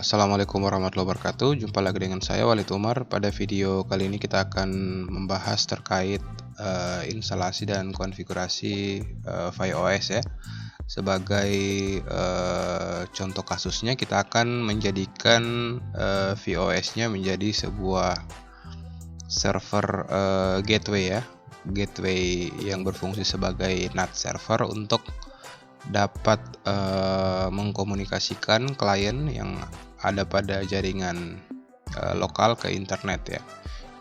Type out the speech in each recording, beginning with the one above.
Assalamualaikum warahmatullahi wabarakatuh. Jumpa lagi dengan saya Walid Umar. Pada video kali ini kita akan membahas terkait instalasi dan konfigurasi FireOS ya. Sebagai contoh kasusnya, kita akan menjadikan FireOS-nya menjadi sebuah server gateway ya, gateway yang berfungsi sebagai NAT server untuk dapat mengkomunikasikan klien yang ada pada jaringan lokal ke internet ya.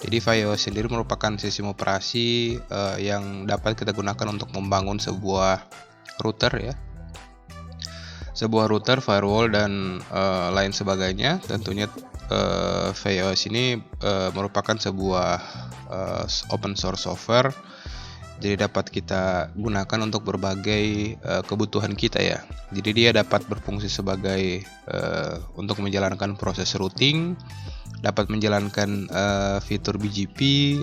Jadi FireOS sendiri merupakan sistem operasi yang dapat kita gunakan untuk membangun sebuah router ya, sebuah router, firewall dan lain sebagainya. Tentunya FireOS ini merupakan sebuah open source software. Jadi dapat kita gunakan untuk berbagai kebutuhan kita ya. Jadi dia dapat berfungsi sebagai untuk menjalankan proses routing, dapat menjalankan fitur BGP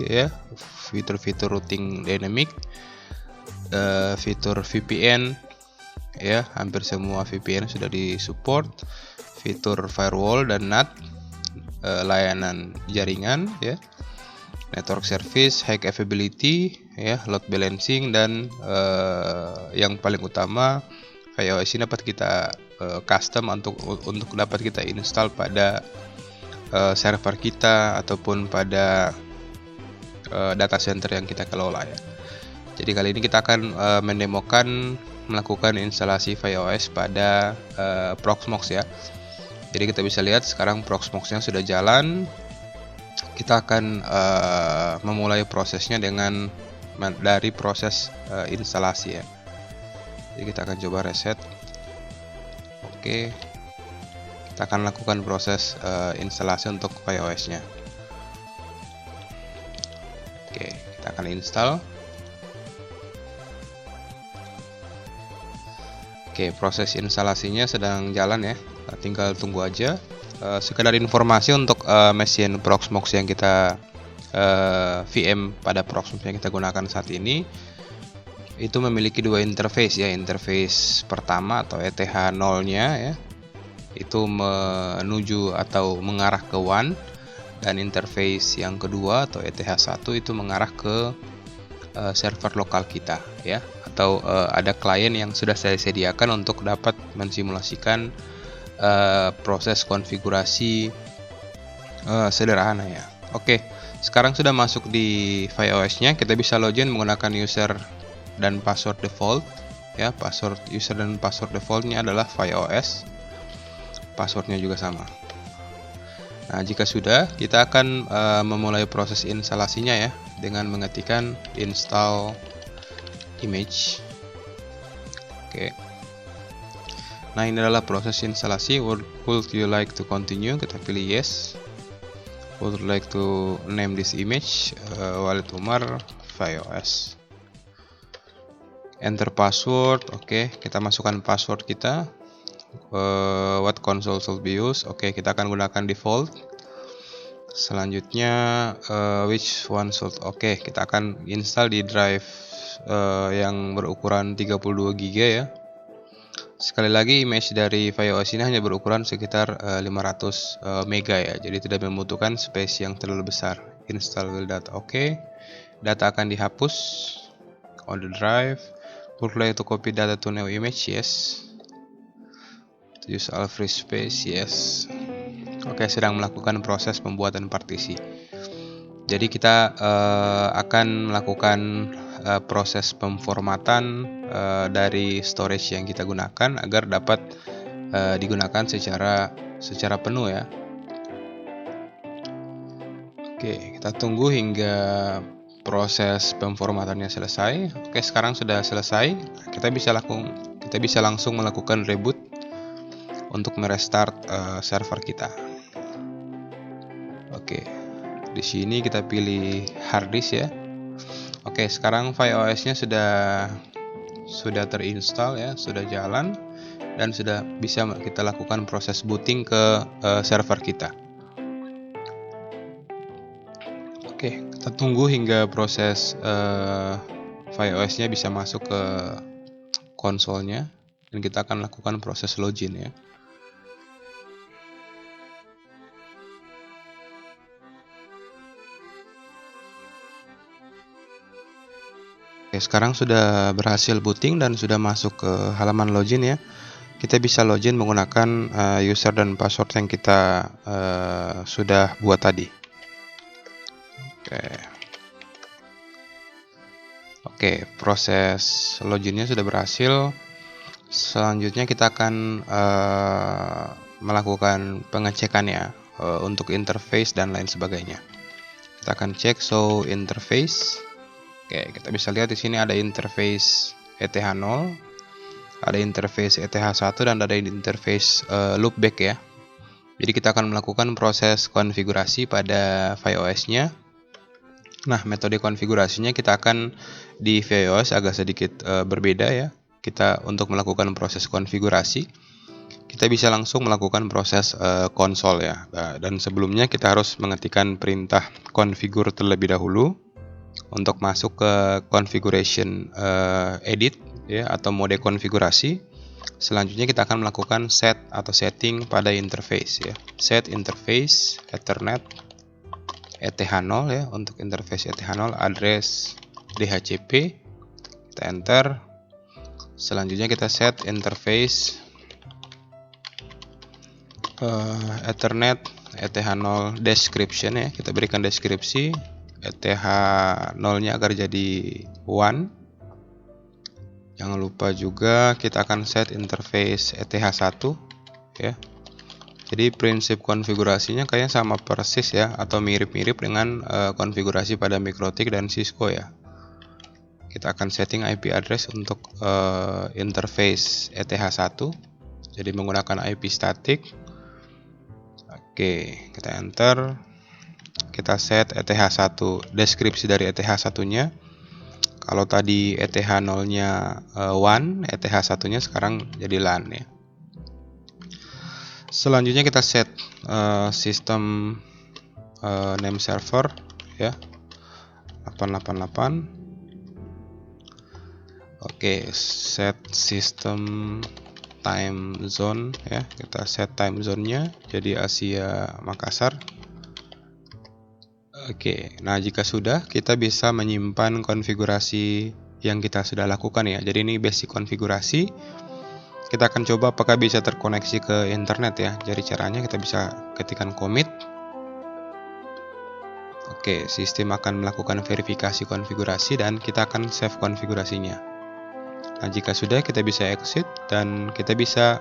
ya, fitur-fitur routing dynamic, fitur VPN ya, hampir semua VPN sudah disupport, fitur firewall dan NAT, layanan jaringan ya, network service, high availability ya, load balancing, dan yang paling utama FireOS ini dapat kita custom untuk dapat kita install pada server kita ataupun pada data center yang kita kelola ya. Jadi kali ini kita akan mendemokan melakukan instalasi FireOS pada Proxmox ya. Jadi kita bisa lihat sekarang Proxmox-nya sudah jalan. Kita akan memulai prosesnya dari proses instalasi ya. Jadi kita akan coba reset. Oke, kita akan lakukan proses instalasi untuk FireOS-nya. Oke, kita akan install. Oke, proses instalasinya sedang jalan ya. Tinggal tunggu aja. Sekedar informasi untuk mesin Proxmox yang kita VM pada Proxmox yang kita gunakan saat ini, itu memiliki dua interface ya. Interface pertama atau ETH 0-nya ya, itu menuju atau mengarah ke WAN, dan interface yang kedua atau ETH 1 itu mengarah ke server lokal kita ya, atau ada klien yang sudah saya sediakan untuk dapat mensimulasikan proses konfigurasi sederhana ya. Oke, sekarang sudah masuk di FireOS-nya. Kita bisa login menggunakan user dan password default ya. Password user dan password defaultnya adalah FireOS. Passwordnya juga sama. Nah, jika sudah, kita akan memulai proses instalasinya ya dengan mengetikkan install image. Oke. Nah, ini adalah proses instalasi. Would you like to continue? Kita pilih yes. Would you like to name this image? Walid Umar FireOS. Enter password. Oke, kita masukkan password kita. What console should be used? Oke, kita akan gunakan default. Selanjutnya which one should? Oke, kita akan install di drive yang berukuran 32 GB ya. Sekali lagi, image dari FireOS ini hanya berukuran sekitar 500 MB ya, jadi tidak membutuhkan space yang terlalu besar. Install will data. Oke, data akan dihapus on the drive. Would like to copy data to new image? Yes. Use all free space? Yes. Oke, sedang melakukan proses pembuatan partisi. Jadi kita akan melakukan proses pemformatan dari storage yang kita gunakan agar dapat digunakan secara penuh ya. Oke, kita tunggu hingga proses pemformatannya selesai. Oke, sekarang sudah selesai. Kita bisa langsung melakukan reboot untuk merestart server kita. Oke, di sini kita pilih hard disk ya. Oke, sekarang FireOS-nya sudah terinstall ya, sudah jalan dan sudah bisa kita lakukan proses booting ke server kita. Oke, kita tunggu hingga proses FireOS-nya bisa masuk ke konsolnya dan kita akan lakukan proses login ya. Oke, sekarang sudah berhasil booting dan sudah masuk ke halaman login ya. Kita bisa login menggunakan user dan password yang kita sudah buat tadi. Oke, proses loginnya sudah berhasil. Selanjutnya kita akan melakukan pengecekannya untuk interface dan lain sebagainya. Kita akan cek show interface. Oke, kita bisa lihat di sini ada interface ETH0, ada interface ETH1 dan ada interface loopback ya. Jadi kita akan melakukan proses konfigurasi pada ViOS-nya. Nah, metode konfigurasinya kita akan di ViOS agak sedikit berbeda ya. Kita untuk melakukan proses konfigurasi, kita bisa langsung melakukan proses konsol ya. Dan sebelumnya kita harus mengetikkan perintah configure terlebih dahulu untuk masuk ke configuration edit ya, atau mode konfigurasi. Selanjutnya kita akan melakukan set atau setting pada interface ya. Set interface Ethernet ETH0 ya, untuk interface ETH0 address DHCP. Kita enter. Selanjutnya kita set interface Ethernet ETH0 description ya. Kita berikan deskripsi ETH0-nya agar jadi 1. Jangan lupa juga kita akan set interface ETH1 ya. Jadi prinsip konfigurasinya kayaknya sama persis ya, atau mirip-mirip dengan konfigurasi pada MikroTik dan Cisco ya. Kita akan setting IP address untuk interface ETH1. Jadi menggunakan IP static. Oke, kita enter. Kita set ETH1, deskripsi dari ETH1-nya. Kalau tadi ETH0-nya 1, ETH1-nya sekarang jadi LAN ya. Selanjutnya kita set sistem name server ya, 888. Oke, set sistem time zone ya. Kita set time zone-nya jadi Asia Makassar. Oke, nah jika sudah, kita bisa menyimpan konfigurasi yang kita sudah lakukan ya. Jadi ini basic konfigurasi. Kita akan coba apakah bisa terkoneksi ke internet ya. Jadi caranya kita bisa ketikkan commit. Oke, sistem akan melakukan verifikasi konfigurasi dan kita akan save konfigurasinya. Nah jika sudah, kita bisa exit dan kita bisa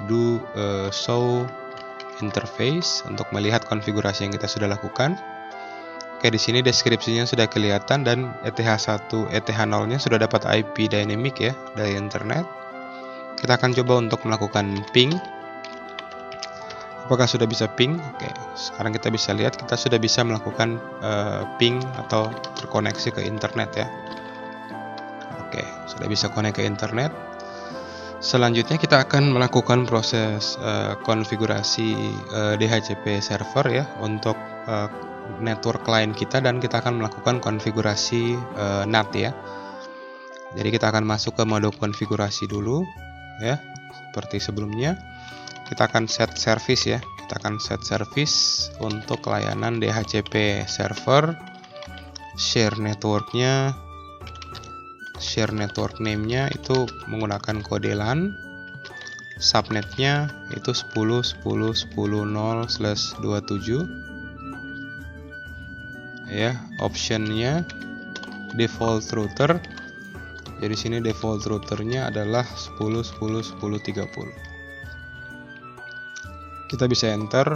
do show interface untuk melihat konfigurasi yang kita sudah lakukan. Oke, di sini deskripsinya sudah kelihatan dan ETH1, ETH0-nya sudah dapat IP dynamic ya dari internet. Kita akan coba untuk melakukan ping. Apakah sudah bisa ping? Oke, sekarang kita bisa lihat kita sudah bisa melakukan ping atau terkoneksi ke internet ya. Oke, sudah bisa connect ke internet. Selanjutnya kita akan melakukan proses konfigurasi DHCP server ya untuk network client kita, dan kita akan melakukan konfigurasi NAT ya. Jadi kita akan masuk ke mode konfigurasi dulu ya, seperti sebelumnya. Kita akan set service ya. Kita akan set service untuk layanan DHCP server. Share networknya, share network name-nya itu menggunakan kode LAN. Subnetnya itu 10.10.10/27 ya. Optionnya default router. Jadi sini default routernya adalah 10.10.10.30. Kita bisa enter.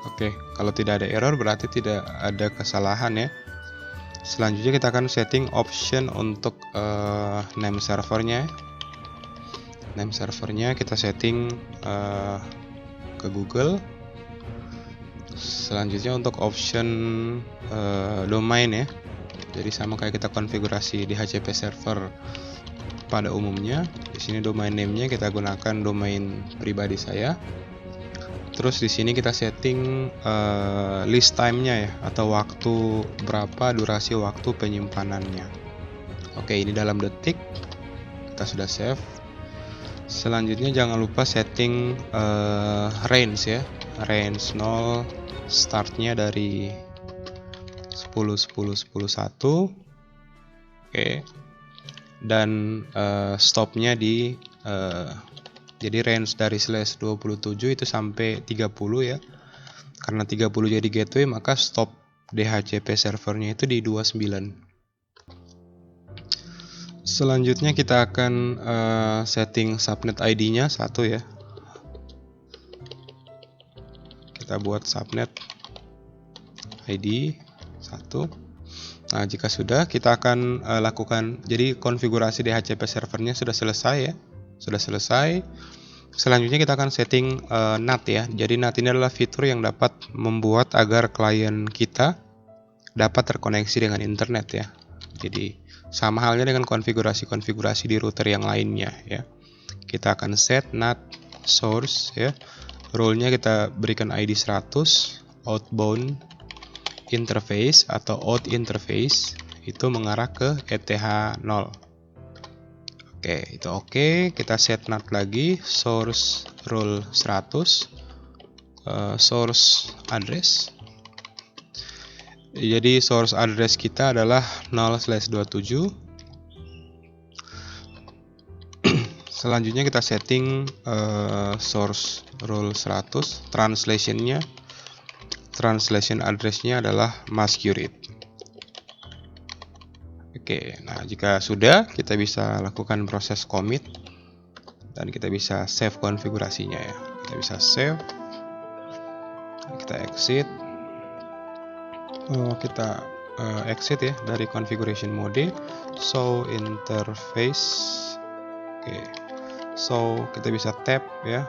Oke, kalau tidak ada error berarti tidak ada kesalahan ya. Selanjutnya kita akan setting option untuk name servernya. Name servernya kita setting ke Google. Selanjutnya untuk option domain ya. Jadi sama kayak kita konfigurasi di DHCP server pada umumnya. Di sini domain name-nya kita gunakan domain pribadi saya. Terus di sini kita setting list time-nya ya, atau waktu berapa durasi waktu penyimpanannya. Oke, ini dalam detik. Kita sudah save. Selanjutnya jangan lupa setting range ya. Range 0, startnya dari 10.10.10.1 Oke. Dan stopnya di jadi range dari /27 itu sampai 30 ya. Karena 30 jadi gateway, maka stop DHCP servernya itu di 29. Selanjutnya kita akan setting subnet ID-nya 1 ya. Kita buat subnet ID 1. Nah, jika sudah, kita akan lakukan, jadi konfigurasi DHCP servernya sudah selesai ya. Sudah selesai. Selanjutnya kita akan setting NAT ya. Jadi NAT ini adalah fitur yang dapat membuat agar klien kita dapat terkoneksi dengan internet ya. Jadi sama halnya dengan konfigurasi-konfigurasi di router yang lainnya ya. Kita akan set NAT source ya. Role-nya kita berikan ID 100, outbound interface atau out interface itu mengarah ke ETH0. Oke, itu oke. Kita set NAT lagi, source role 100, source address. Jadi source address kita adalah 0/27. Selanjutnya kita setting source role 100, translation address-nya adalah masquerade. Oke, nah jika sudah, kita bisa lakukan proses commit dan kita bisa save konfigurasinya ya. Kita bisa save, kita exit, kita exit ya dari configuration mode, show interface. Oke, so kita bisa tab ya,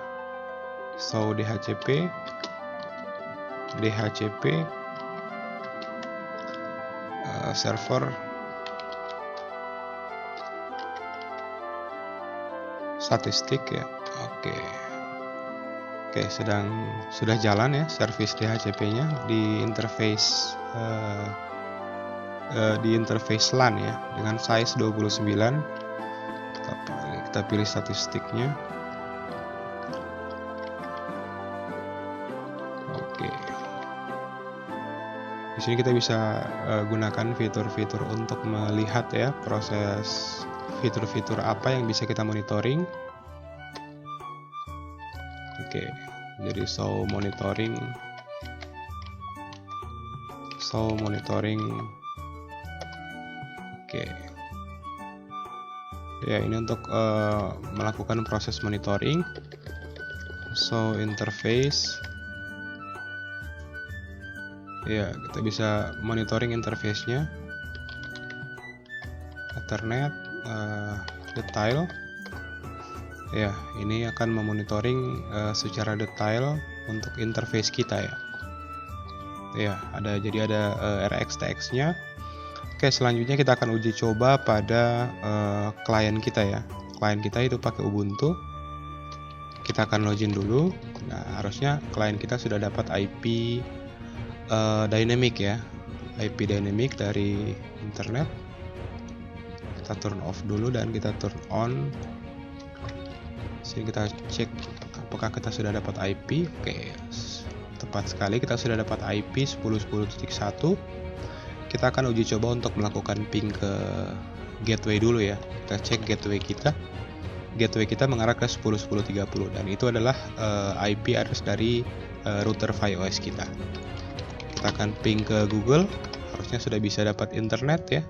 show DHCP server statistik ya. Oke, sudah jalan ya service DHCP-nya di interface LAN ya dengan size 29. Kita pilih statistiknya. Oke. Di sini kita bisa gunakan fitur-fitur untuk melihat ya proses fitur-fitur apa yang bisa kita monitoring. Oke, jadi show monitoring. Oke. Ya, ini untuk melakukan proses monitoring. Show interface. Ya, kita bisa monitoring interface-nya. Ethernet, detail. Ya, ini akan memonitoring secara detail untuk interface kita ya. Ya, jadi ada RxTX-nya. Oke, selanjutnya kita akan uji coba pada klien kita ya. Klien kita itu pakai Ubuntu. Kita akan login dulu. Nah, harusnya klien kita sudah dapat IP dynamic ya. IP dynamic dari internet. Kita turn off dulu dan kita turn on. Sini kita cek apakah kita sudah dapat IP. Oke, tepat sekali kita sudah dapat IP 10.10.1. Kita akan uji coba untuk melakukan ping ke gateway dulu ya. Kita cek gateway kita. Gateway kita mengarah ke 10.10.30 dan itu adalah IP address dari router PhiOS kita. Kita akan ping ke Google. Harusnya sudah bisa dapat internet ya.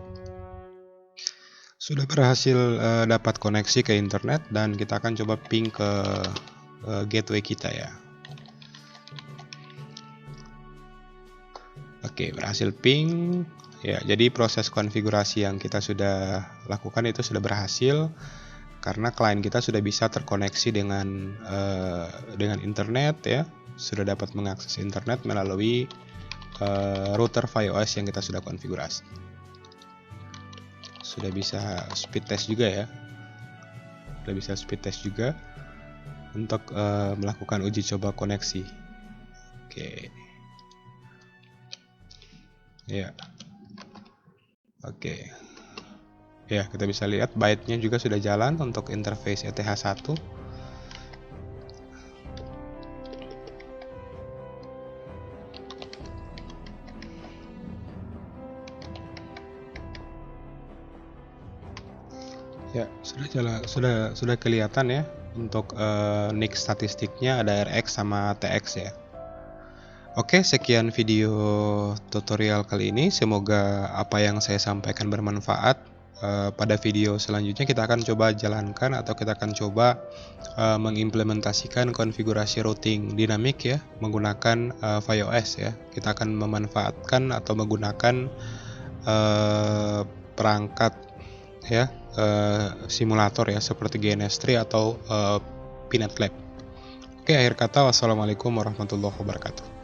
Sudah berhasil dapat koneksi ke internet dan kita akan coba ping ke gateway kita ya. Oke, berhasil ping. Ya, jadi proses konfigurasi yang kita sudah lakukan itu sudah berhasil karena klien kita sudah bisa terkoneksi dengan internet ya. Sudah dapat mengakses internet melalui router PhiOS yang kita sudah konfigurasi. Sudah bisa speed test juga ya. Sudah bisa speed test juga untuk melakukan uji coba koneksi. Oke. Ya. Oke. Ya, kita bisa lihat byte-nya juga sudah jalan untuk interface ETH1. Ya, sudah kelihatan ya untuk NIC statistiknya ada RX sama TX ya. Oke, sekian video tutorial kali ini. Semoga apa yang saya sampaikan bermanfaat. Pada video selanjutnya kita akan coba jalankan atau kita akan coba mengimplementasikan konfigurasi routing dinamik ya menggunakan ViOS ya. Kita akan memanfaatkan atau menggunakan perangkat ya simulator ya seperti GNS3 atau Pinet Lab. Oke, akhir kata wassalamualaikum warahmatullahi wabarakatuh.